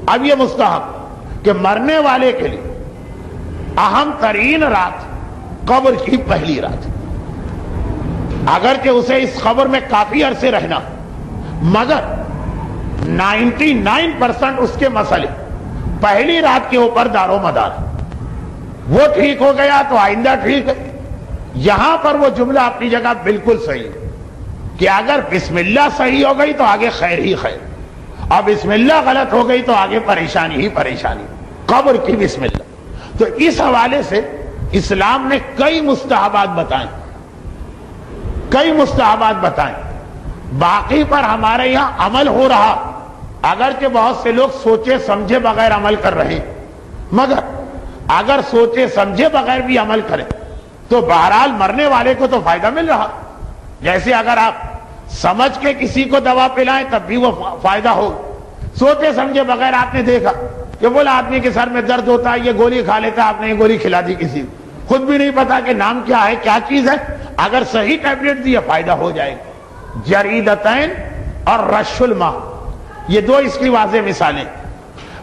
اب یہ مستحب کہ مرنے والے کے لیے اہم ترین رات قبر کی پہلی رات، اگرچہ اسے اس قبر میں کافی عرصے رہنا، مگر 99% اس کے مسئلے پہلی رات کے اوپر دار و مدار، وہ ٹھیک ہو گیا تو آئندہ ٹھیک ہے۔ یہاں پر وہ جملہ اپنی جگہ بالکل صحیح ہے کہ اگر بسم اللہ صحیح ہو گئی تو آگے خیر ہی خیر، اور بسم اللہ غلط ہو گئی تو آگے پریشانی ہی پریشانی، قبر کی بسم اللہ۔ تو اس حوالے سے اسلام نے کئی مستحبات بتائیں، باقی پر ہمارے یہاں عمل ہو رہا، اگرچہ بہت سے لوگ سوچے سمجھے بغیر عمل کر رہے ہیں، مگر اگر سوچے سمجھے بغیر بھی عمل کریں تو بہرحال مرنے والے کو تو فائدہ مل رہا۔ جیسے اگر آپ سمجھ کے کسی کو دوا پلائیں تب بھی وہ فائدہ ہو، سوچے سمجھے بغیر آپ نے دیکھا کہ بولا آدمی کے سر میں درد ہوتا ہے، یہ گولی کھا لیتا ہے، آپ نے یہ گولی کھلا دی کسی کو، خود بھی نہیں پتا کہ نام کیا ہے، کیا چیز ہے، اگر صحیح ٹیبلٹ دی فائدہ ہو جائے گا۔ جریدتین اور رش الماء، یہ دو اس کی واضح مثالیں۔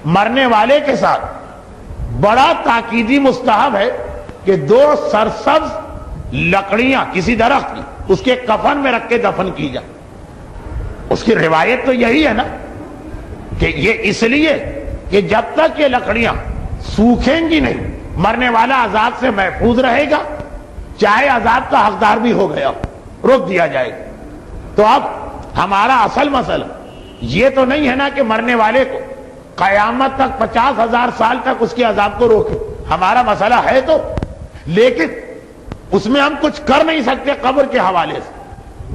مرنے والے کے ساتھ بڑا تاکیدی مستحب ہے کہ 2 سرسبز لکڑیاں کسی درخت کی اس کے کفن میں رکھ کے دفن کی جائے۔ اس کی روایت تو یہی ہے نا کہ یہ اس لیے کہ جب تک یہ لکڑیاں سوکھیں گی نہیں مرنے والا عذاب سے محفوظ رہے گا، چاہے عذاب کا حقدار بھی ہو گیا، روک دیا جائے گا۔ تو اب ہمارا اصل مسئلہ یہ تو نہیں ہے نا کہ مرنے والے کو قیامت تک 50,000 سال تک اس کے عذاب کو روکے، ہمارا مسئلہ ہے تو، لیکن اس میں ہم کچھ کر نہیں سکتے قبر کے حوالے سے،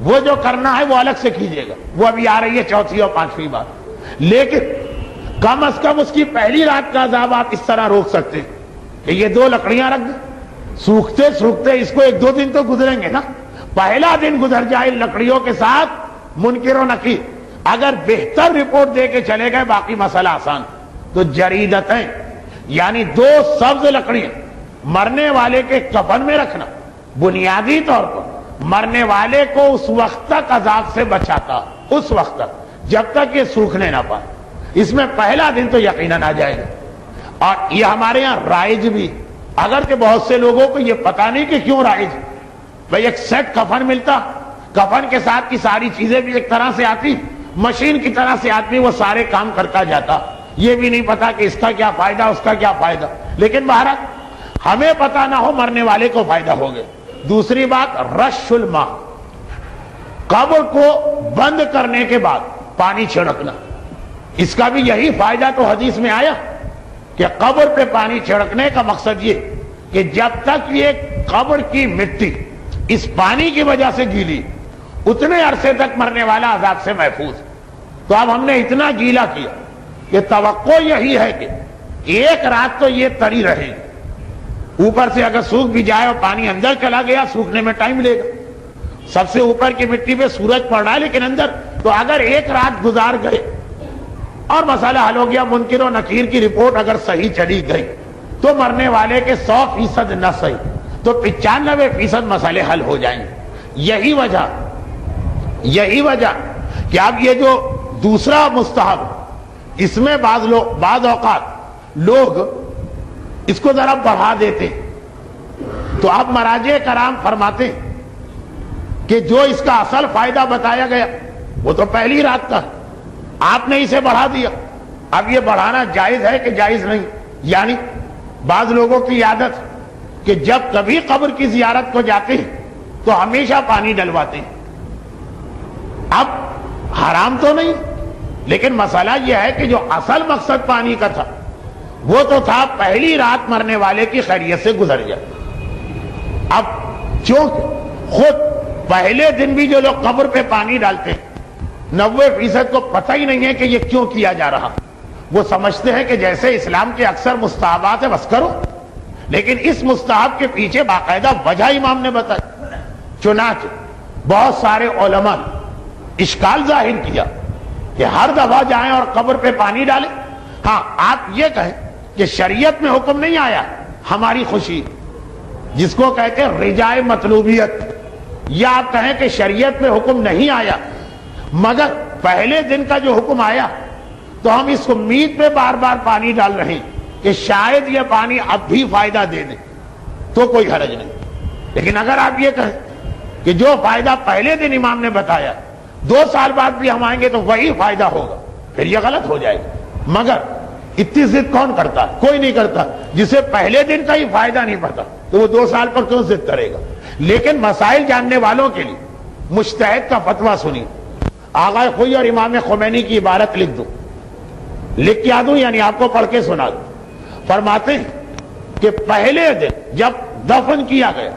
وہ جو کرنا ہے وہ الگ سے کیجیے گا، وہ ابھی آ رہی ہے 4تھی اور 5ویں بار۔ لیکن کم از کم اس کی پہلی رات کا عذاب آپ اس طرح روک سکتے ہیں کہ یہ 2 لکڑیاں رکھ دیں، سوکھتے سوکھتے اس کو 1-2 دن تو گزریں گے نا، پہلا دن گزر جائے لکڑیوں کے ساتھ، منکر و نکیر اگر بہتر رپورٹ دے کے چلے گئے باقی مسئلہ آسان۔ تو جریدتیں یعنی 2 سبز لکڑیاں مرنے والے کے کفن میں رکھنا بنیادی طور پر مرنے والے کو اس وقت تک عذاب سے بچاتا، اس وقت تک جب تک یہ سوکھنے نہ پائے۔ اس میں پہلا دن تو یقیناً آ جائے گا، اور یہ ہمارے یہاں رائج بھی، اگرچہ بہت سے لوگوں کو یہ پتا نہیں کہ کیوں رائج، بھئی ایک سیٹ کفن ملتا، کفن کے ساتھ کی ساری چیزیں بھی ایک طرح سے آتی، مشین کی طرح سے آدمی وہ سارے کام کرتا جاتا، یہ بھی نہیں پتا کہ اس کا کیا فائدہ اس کا کیا فائدہ، لیکن بہرحال ہمیں پتا نہ ہو مرنے والے کو فائدہ ہو گئے۔ دوسری بات رش الماء، قبر کو بند کرنے کے بعد پانی چھڑکنا، اس کا بھی یہی فائدہ تو حدیث میں آیا کہ قبر پہ پانی چھڑکنے کا مقصد یہ کہ جب تک یہ قبر کی مٹی اس پانی کی وجہ سے گیلی اتنے عرصے تک مرنے والا عذاب سے محفوظ۔ تو اب ہم نے اتنا گیلا کیا کہ توقع یہی ہے کہ 1 رات تو یہ تری رہے گی، اوپر سے اگر سوکھ بھی جائے اور پانی اندر چلا گیا سوکھنے میں ٹائم لے گا، سب سے اوپر کی مٹی پہ سورج پڑ رہا ہے لیکن اندر، تو اگر 1 رات گزار گئے اور مسئلہ حل ہو گیا، منکر و نکیر کی رپورٹ اگر صحیح چلی گئی تو مرنے والے کے 100% نہ صحیح تو 95% مسئلے حل ہو جائیں گے۔ یہی وجہ کہ اب یہ جو دوسرا مستحب، اس میں بعض اوقات لوگ اس کو ذرا بڑھا دیتے، تو اب مراجع کرام فرماتے ہیں کہ جو اس کا اصل فائدہ بتایا گیا وہ تو پہلی رات کا ہے، آپ نے اسے بڑھا دیا، اب یہ بڑھانا جائز ہے کہ جائز نہیں؟ یعنی بعض لوگوں کی عادت کہ جب کبھی قبر کی زیارت کو جاتے ہیں تو ہمیشہ پانی ڈلواتے ہیں۔ اب حرام تو نہیں، لیکن مسئلہ یہ ہے کہ جو اصل مقصد پانی کا تھا وہ تو تھا پہلی رات مرنے والے کی خیریت سے گزر جائے۔ اب چونکہ خود پہلے دن بھی جو لوگ قبر پہ پانی ڈالتے ہیں 90% کو پتہ ہی نہیں ہے کہ یہ کیوں کیا جا رہا، وہ سمجھتے ہیں کہ جیسے اسلام کے اکثر مستحبات ہیں بس کرو، لیکن اس مستحب کے پیچھے باقاعدہ وجہ امام نے بتائی۔ چنانچہ بہت سارے علماء نے اشکال ظاہر کیا کہ ہر دفعہ جائیں اور قبر پہ پانی ڈالیں۔ ہاں آپ یہ کہیں کہ شریعت میں حکم نہیں آیا، ہماری خوشی جس کو کہتے ہیں رجائے مطلوبیت، یا آپ کہیں کہ شریعت میں حکم نہیں آیا، مگر پہلے دن کا جو حکم آیا تو ہم اس امید پہ بار بار پانی ڈال رہے ہیں کہ شاید یہ پانی اب بھی فائدہ دے دے تو کوئی حرج نہیں. لیکن اگر آپ یہ کہیں کہ جو فائدہ پہلے دن امام نے بتایا 2 سال بعد بھی ہم آئیں گے تو وہی فائدہ ہوگا, پھر یہ غلط ہو جائے گا. مگر اتنی ضد کون کرتا ہے؟ کوئی نہیں کرتا. جسے پہلے دن کا ہی فائدہ نہیں پتا تو وہ 2 سال پر کیوں ضد کرے گا؟ لیکن مسائل جاننے والوں کے لیے مجتہد کا فتویٰ سنیے. آغا خوئی اور امام خمینی کی عبارت لکھ دوں, لکھ کے آ دوں یعنی آپ کو پڑھ کے سنا دوں. فرماتے ہیں کہ پہلے دن جب دفن کیا گیا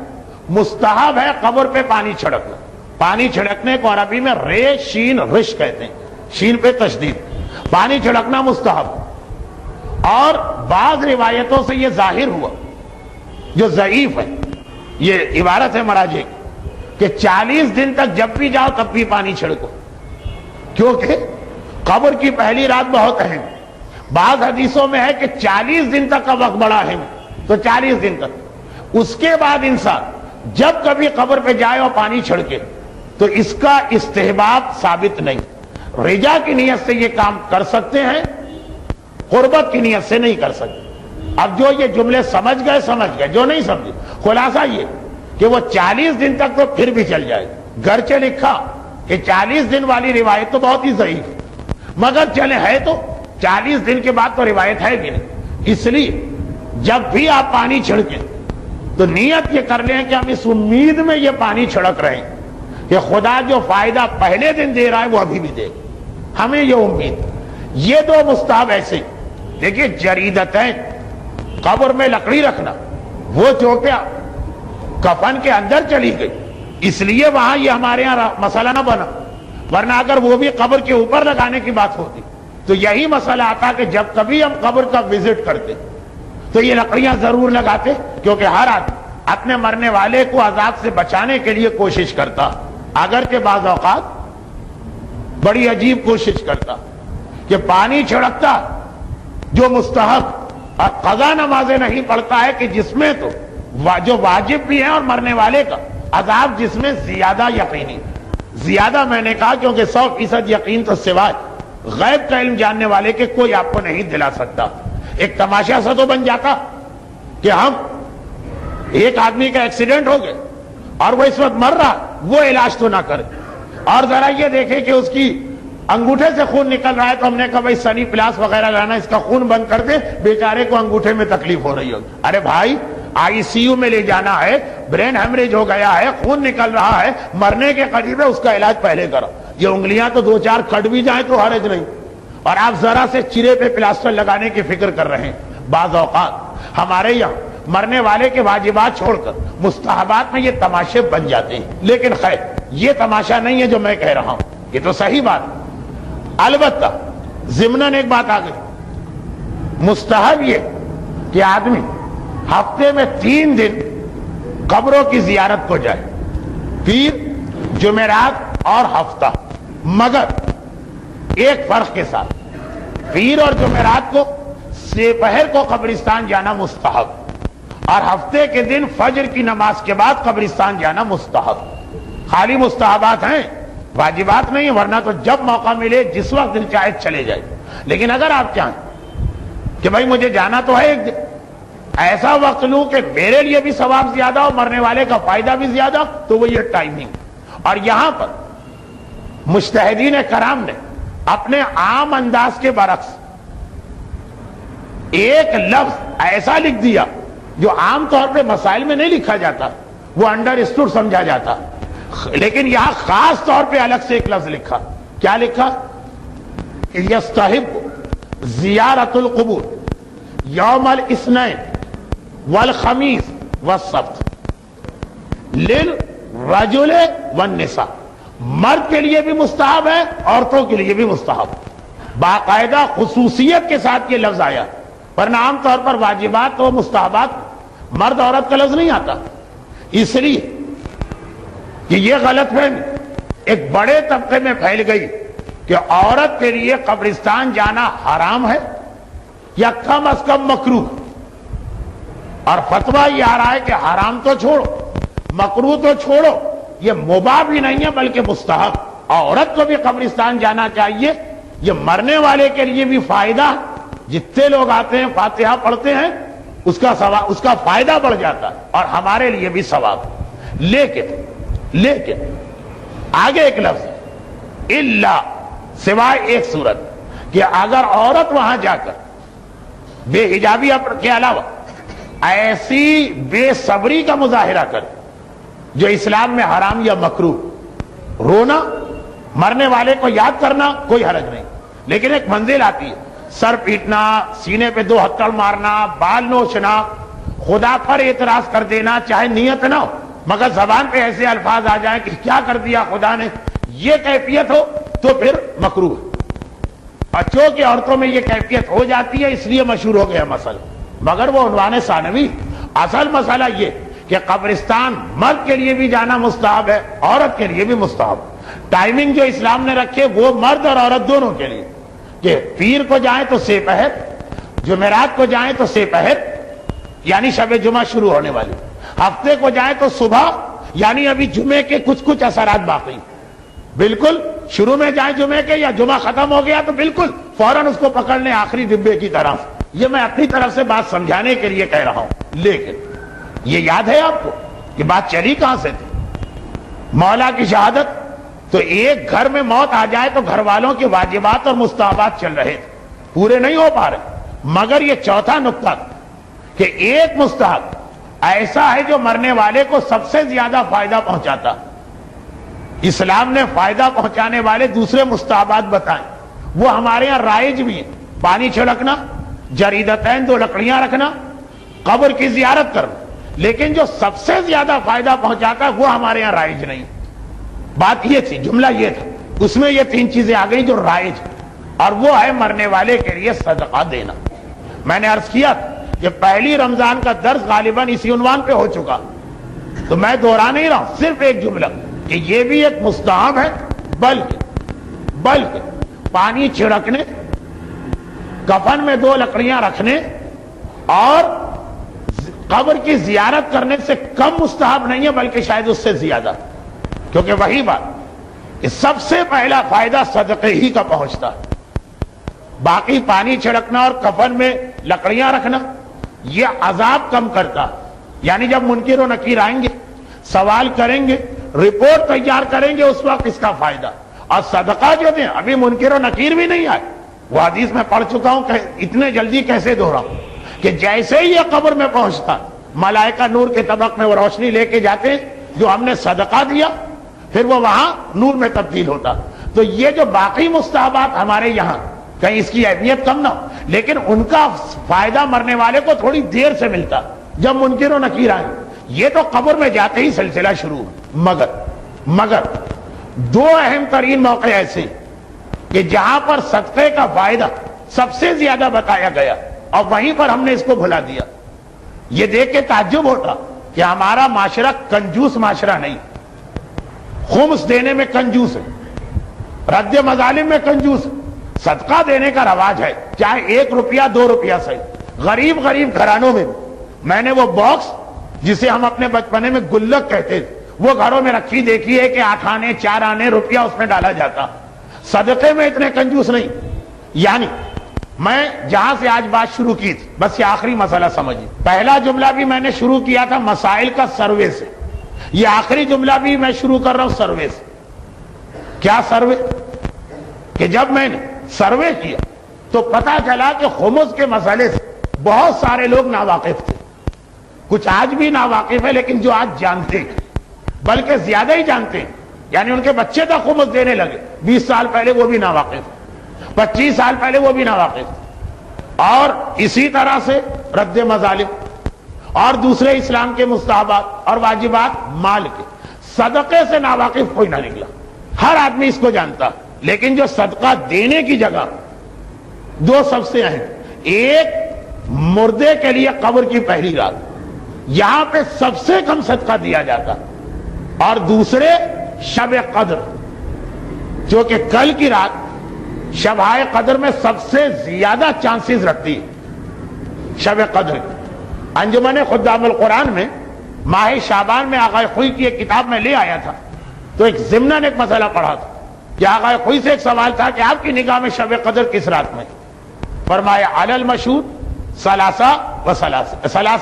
مستحب ہے قبر پہ پانی چھڑکنا. پانی چھڑکنے کو عربی میں رے شین رش کہتے ہیں, شین پہ تشدید. پانی چھڑکنا مستحب. اور بعض روایتوں سے یہ ظاہر ہوا جو ضعیف ہے, یہ عبارت ہے مراجع کہ 40 دن تک جب بھی جاؤ تب بھی پانی چھڑکو, کیونکہ قبر کی پہلی رات بہت اہم. بعض حدیثوں میں ہے کہ 40 دن تک کا وقت بڑا اہم, تو 40 دن تک. اس کے بعد انسان جب کبھی قبر پہ جائے اور پانی چھڑکے تو اس کا استحباب ثابت نہیں. رجا کی نیت سے یہ کام کر سکتے ہیں, قربت کی نیت سے نہیں کر سکتے. اب جو یہ جملے سمجھ گئے, جو نہیں سمجھے خلاصہ یہ کہ وہ 40 دن تک تو پھر بھی چل جائے. گرچہ لکھا کہ 40 دن والی روایت تو بہت ہی ضعیف, مگر چلے ہے تو 40 دن کے بعد تو روایت ہے بھی نہیں. اس لیے جب بھی آپ پانی چھڑکیں تو نیت یہ کر لیں کہ ہم اس امید میں یہ پانی چھڑک رہے ہیں کہ خدا جو فائدہ پہلے دن دے رہا ہے وہ ابھی بھی دے گا. ہمیں یہ امید. یہ 2 مستحب ایسے. دیکھیے جریدتیں, قبر میں لکڑی رکھنا, وہ چوٹیا کفن کے اندر چلی گئی اس لیے وہاں یہ ہمارے یہاں مسئلہ نہ بنا, ورنہ اگر وہ بھی قبر کے اوپر لگانے کی بات ہوتی تو یہی مسئلہ آتا کہ جب کبھی ہم قبر کا وزٹ کرتے تو یہ لکڑیاں ضرور لگاتے, کیونکہ ہر آدمی اپنے مرنے والے کو عذاب سے بچانے کے لیے کوشش کرتا, اگرچہ بعض اوقات بڑی عجیب کوشش کرتا کہ پانی چھڑکتا جو مستحب اور قضا نمازیں نہیں پڑھتا ہے کہ جس میں تو جو واجب بھی ہے اور مرنے والے کا عذاب جس میں زیادہ یقینی. زیادہ میں نے کہا کیونکہ 100% یقین تو سوائے غیب کا علم جاننے والے کے کوئی آپ کو نہیں دلا سکتا. ایک تماشا سا تو بن جاتا کہ ہم ایک آدمی کا ایکسیڈنٹ ہو گیا اور وہ اس وقت مر رہا, وہ علاج تو نہ کرے اور ذرا یہ دیکھے کہ اس کی انگوٹھے سے خون نکل رہا ہے تو ہم نے کہا بھائی سنی پلاس وغیرہ لانا, اس کا خون بند کر دے, بیچارے کو انگوٹھے میں تکلیف ہو رہی ہوگی. ارے بھائی ICU میں لے جانا ہے, برین ہیمریج ہو گیا ہے, خون نکل رہا ہے, مرنے کے قریب ہے, اس کا علاج پہلے کرو. یہ انگلیاں تو 2-4 کٹ بھی جائیں تو حرج نہیں, اور آپ ذرا سے چرے پہ پلاسٹر لگانے کی فکر کر رہے ہیں. بعض اوقات ہمارے یہاں مرنے والے کے واجبات چھوڑ کر مستحبات میں یہ تماشے بن جاتے ہیں. لیکن خیر یہ تماشا نہیں ہے جو میں کہہ رہا ہوں, یہ تو صحیح بات. البتہ ضمناً ایک بات آ گئی, مستحب یہ کہ آدمی ہفتے میں 3 دن قبروں کی زیارت کو جائے, پیر, جمعرات اور ہفتہ, مگر ایک فرق کے ساتھ. پیر اور جمعرات کو سپہر کو قبرستان جانا مستحب, اور ہفتے کے دن فجر کی نماز کے بعد قبرستان جانا مستحب. خالی مستحبات ہیں, واجبات نہیں, ورنہ تو جب موقع ملے جس وقت دل چاہے چلے جائے. لیکن اگر آپ چاہیں کہ بھائی مجھے جانا تو ہے ایک دن, ایسا وقت لوں کہ میرے لیے بھی ثواب زیادہ ہو, مرنے والے کا فائدہ بھی زیادہ, تو وہ یہ ٹائمنگ. اور یہاں پر مجتہدین کرام نے اپنے عام انداز کے برعکس ایک لفظ ایسا لکھ دیا جو عام طور پہ مسائل میں نہیں لکھا جاتا, وہ انڈر اسٹوڈ سمجھا جاتا, لیکن یہاں خاص طور پہ الگ سے ایک لفظ لکھا. کیا لکھا؟ یستحب زیارت القبور یوم الاثنین والخمیس والسبت للرجل والنساء. مرد کے لیے بھی مستحب ہے, عورتوں کے لیے بھی مستحب. باقاعدہ خصوصیت کے ساتھ یہ لفظ آیا, ورنہ عام طور پر واجبات اور مستحبات مرد عورت کا لفظ نہیں آتا. اس لیے کہ یہ غلط فہمی ایک بڑے طبقے میں پھیل گئی کہ عورت کے لیے قبرستان جانا حرام ہے یا کم از کم مکروہ, اور فتویٰ یہ آ رہا ہے کہ حرام تو چھوڑو, مکروہ تو چھوڑو, یہ مباح بھی نہیں ہے بلکہ مستحب. عورت کو بھی قبرستان جانا چاہیے, یہ مرنے والے کے لیے بھی فائدہ، جتنے لوگ آتے ہیں فاتحہ پڑھتے ہیں اس کا فائدہ بڑھ جاتا ہے اور ہمارے لیے بھی ثواب. لیکن آگے ایک لفظ الا، سوائے ایک صورت کہ اگر عورت وہاں جا کر بے حجابی کے علاوہ ایسی بے صبری کا مظاہرہ کر جو اسلام میں حرام یا مکروہ، رونا، مرنے والے کو یاد کرنا کوئی حرج نہیں، لیکن ایک منزل آتی ہے، سر پیٹنا، سینے پہ 2 ہتھڑ مارنا، بال نوچنا، خدا پر اعتراض کر دینا، چاہے نیت نہ ہو مگر زبان پہ ایسے الفاظ آ جائیں کہ کیا کر دیا خدا نے، یہ کیفیت ہو تو پھر مکروہ. بچوں کی عورتوں میں یہ کیفیت ہو جاتی ہے، اس لیے مشہور ہو گیا مسئلہ، مگر وہ عنوان ثانوی. اصل مسئلہ یہ کہ قبرستان مرد کے لیے بھی جانا مستحب ہے، عورت کے لیے بھی مستحب. ٹائمنگ جو اسلام نے رکھے وہ مرد اور عورت دونوں کے لیے، کہ پیر کو جائیں تو سے پہر، جمعرات کو جائیں تو سے پہر یعنی شب جمعہ شروع ہونے والی، ہفتے کو جائیں تو صبح یعنی ابھی جمعے کے کچھ اثرات باقی، بالکل شروع میں جائیں جمعے کے یا جمعہ ختم ہو گیا تو بالکل فوراً اس کو پکڑ لیں آخری ڈبے کی طرف. یہ میں اپنی طرف سے بات سمجھانے کے لیے کہہ رہا ہوں. لیکن یہ یاد ہے آپ کو کہ بات چلی کہاں سے تھی؟ مولا کی شہادت. تو ایک گھر میں موت آ جائے تو گھر والوں کے واجبات اور مستحبات چل رہے تھے، پورے نہیں ہو پا رہے، مگر یہ چوتھا نقطہ کہ ایک مستحب ایسا ہے جو مرنے والے کو سب سے زیادہ فائدہ پہنچاتا. اسلام نے فائدہ پہنچانے والے دوسرے مستحبات بتائیں، وہ ہمارے ہاں رائج بھی ہیں. پانی چھڑکنا، جریدتین 2 لکڑیاں رکھنا، قبر کی زیارت کرنا، لیکن جو سب سے زیادہ فائدہ پہنچاتا ہے وہ ہمارے ہاں رائج نہیں. بات یہ تھی، جملہ یہ تھا، اس میں یہ 3 چیزیں آ گئی جو رائج، اور وہ ہے مرنے والے کے لیے صدقہ دینا. میں نے عرض کیا کہ پہلی رمضان کا درس غالباً اسی عنوان پہ ہو چکا، تو میں دوہرا نہیں رہا ہوں، صرف ایک جملہ کہ یہ بھی ایک مستحب ہے، بلکہ پانی چھڑکنے، کفن میں 2 لکڑیاں رکھنے اور قبر کی زیارت کرنے سے کم مستحب نہیں ہے، بلکہ شاید اس سے زیادہ، کیونکہ وہی بات کہ سب سے پہلا فائدہ صدقے ہی کا پہنچتا ہے. باقی پانی چھڑکنا اور کفن میں لکڑیاں رکھنا یہ عذاب کم کرتا، یعنی جب منکر و نکیر آئیں گے، سوال کریں گے، رپورٹ تیار کریں گے، اس وقت اس کا فائدہ. اور صدقہ جو دیں، ابھی منکر و نکیر بھی نہیں آئے، وہ حدیث میں پڑھ چکا ہوں کہ اتنے جلدی کیسے دوہراؤں، کہ جیسے ہی یہ قبر میں پہنچتا ملائکہ نور کے طبق میں وہ روشنی لے کے جاتے ہیں جو ہم نے صدقہ دیا، پھر وہ وہاں نور میں تبدیل ہوتا. تو یہ جو باقی مستحبات ہمارے یہاں کہیں اس کی اہمیت کم نہ ہو، لیکن ان کا فائدہ مرنے والے کو تھوڑی دیر سے ملتا جب منکر و نکیر آئے. یہ تو قبر میں جاتے ہی سلسلہ شروع ہو. مگر 2 اہم ترین موقع ایسے کہ جہاں پر صدقے کا فائدہ سب سے زیادہ بتایا گیا اور وہیں پر ہم نے اس کو بھلا دیا. یہ دیکھ کے تعجب ہوتا کہ ہمارا معاشرہ کنجوس معاشرہ نہیں، خمس دینے میں کنجوس ہے، رد مظالم میں کنجوس ہے، صدقہ دینے کا رواج ہے، چاہے 1 روپیہ 2 روپیہ سے. غریب گھرانوں میں میں نے وہ باکس جسے ہم اپنے بچپنے میں گلک کہتے تھے، وہ گھروں میں رکھی دیکھی ہے کہ 8 آنے 4 آنے روپیہ اس میں ڈالا جاتا. صدقے میں اتنے کنجوس نہیں. یعنی میں جہاں سے آج بات شروع کی تھی، بس یہ آخری مسئلہ سمجھیے. پہلا جملہ بھی میں نے شروع کیا تھا مسائل کا سروے سے، یہ آخری جملہ بھی میں شروع کر رہا ہوں سروے سے. کیا سروے؟ کہ جب میں نے سروے کیا تو پتا چلا کہ خمس کے مسئلے سے بہت سارے لوگ ناواقف تھے. کچھ آج بھی ناواقف ہے، لیکن جو آج جانتے ہیں بلکہ زیادہ ہی جانتے ہیں، یعنی ان کے بچے تک خمس دینے لگے. 20 سال پہلے وہ بھی ناواقف، 25 سال پہلے وہ بھی ناواقف. اور اسی طرح سے رد مظالم اور دوسرے اسلام کے مستحبات اور واجبات، مال کے صدقے سے ناواقف کوئی نہ نکلا. ہر آدمی اس کو جانتا، لیکن جو صدقہ دینے کی جگہ 2 سب سے اہم، ایک مردے کے لیے قبر کی پہلی رات، یہاں پہ سب سے کم صدقہ دیا جاتا، اور دوسرے شب قدر، جو کہ کل کی رات شبائے قدر میں سب سے زیادہ چانسز رکھتی ہے. شب قدر انجمن خدام القرآن میں ماہ شعبان میں آغا خوئی کی ایک کتاب میں لے آیا تھا، تو ایک ضمناً ایک مسئلہ پڑھا تھا کہ آقا کوئی سے ایک سوال تھا کہ آپ کی نگاہ میں شب قدر کس رات میں؟ فرمایا علی المشہور ثلاثہ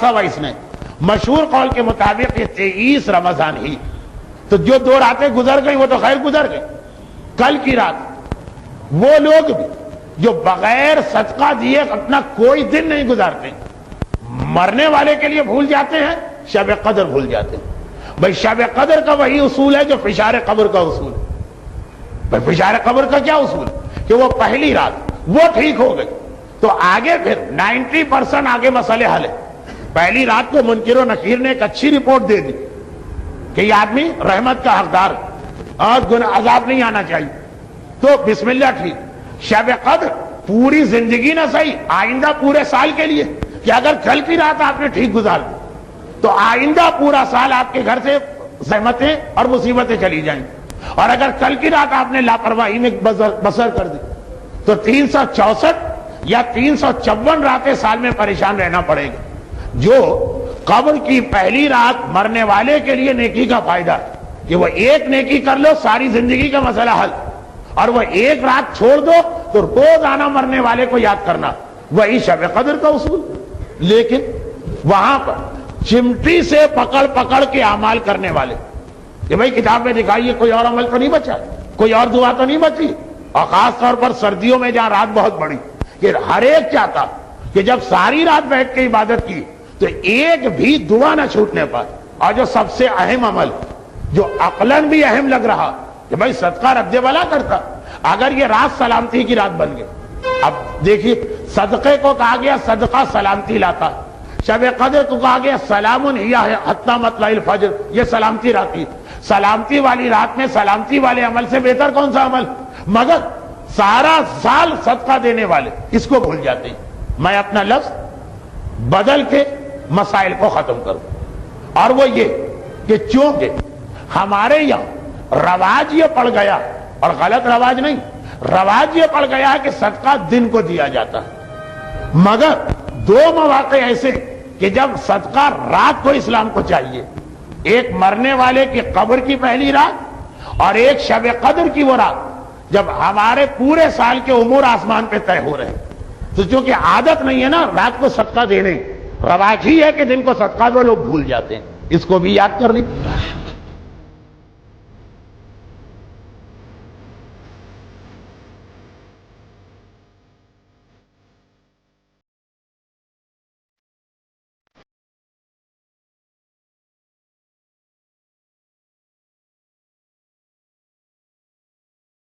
و اثنین، مشہور قول کے مطابق یہ 23 رمضان ہی. تو جو 2 راتیں گزر گئی وہ تو خیر گزر گئی. کل کی رات وہ لوگ بھی جو بغیر صدقہ دیے اپنا کوئی دن نہیں گزارتے، مرنے والے کے لیے بھول جاتے ہیں، شب قدر بھول جاتے ہیں. بھائی شب قدر کا وہی اصول ہے جو فشار قبر کا اصول ہے. بھائی فشار قبر کا کیا اصول ہے کہ وہ پہلی رات وہ ٹھیک ہو گئی تو آگے پھر 90% آگے مسئلے حل ہے. پہلی رات کو منکر و نکیر نے ایک اچھی رپورٹ دے دی کہ یہ آدمی رحمت کا حقدار اور عذاب نہیں آنا چاہیے، تو بسم اللہ ٹھیک. شب قدر پوری زندگی نہ صحیح، آئندہ پورے سال کے لیے کہ اگر کل کی رات آپ نے ٹھیک گزار دی تو آئندہ پورا سال آپ کے گھر سے زحمتیں اور مصیبتیں چلی جائیں. اور اگر کل کی رات آپ نے لاپرواہی میں بسر کر دی تو 364 یا 354 راتیں سال میں پریشان رہنا پڑے گا. جو قبر کی پہلی رات مرنے والے کے لیے نیکی کا فائدہ ہے کہ وہ ایک نیکی کر لو ساری زندگی کا مسئلہ حل، اور وہ ایک رات چھوڑ دو تو روز آنا مرنے والے کو یاد کرنا، وہی شب قدر کا اصول. لیکن وہاں پر چمٹی سے پکڑ پکڑ کے اعمال کرنے والے کہ بھائی کتاب میں دکھائیے کوئی اور عمل تو نہیں بچا، کوئی اور دعا تو نہیں بچی. اور خاص طور پر سردیوں میں جہاں رات بہت بڑی کہ ہر ایک چاہتا کہ جب ساری رات بیٹھ کے عبادت کی تو ایک بھی دعا نہ چھوٹنے پائے. اور جو سب سے اہم عمل جو عقلاً بھی اہم لگ رہا کہ بھائی صدقہ رد بلا کرتا، اگر یہ رات سلامتی کی رات بن گئی. اب دیکھیے صدقے کو کہا گیا صدقہ سلامتی لاتا، شب قدر کو کہا گیا سلام ہی حتی مطلع الفجر، یہ سلامتی رات کی. سلامتی والی رات میں سلامتی والے عمل سے بہتر کون سا عمل؟ مگر سارا سال صدقہ دینے والے اس کو بھول جاتے ہیں. میں اپنا لفظ بدل کے مسائل کو ختم کروں، اور وہ یہ کہ چونکہ ہمارے یہاں رواج یہ پڑ گیا، اور غلط رواج نہیں، رواج یہ پڑ گیا ہے کہ صدقہ دن کو دیا جاتا ہے. مگر 2 مواقع ایسے کہ جب صدقہ رات کو اسلام کو چاہیے، ایک مرنے والے کی قبر کی پہلی رات اور ایک شب قدر کی وہ رات جب ہمارے پورے سال کے امور آسمان پہ طے ہو رہے ہیں. تو چونکہ عادت نہیں ہے نا رات کو صدقہ دینے، رواج ہی ہے کہ دن کو صدقہ دو، لوگ بھول جاتے ہیں. اس کو بھی یاد کر لیں.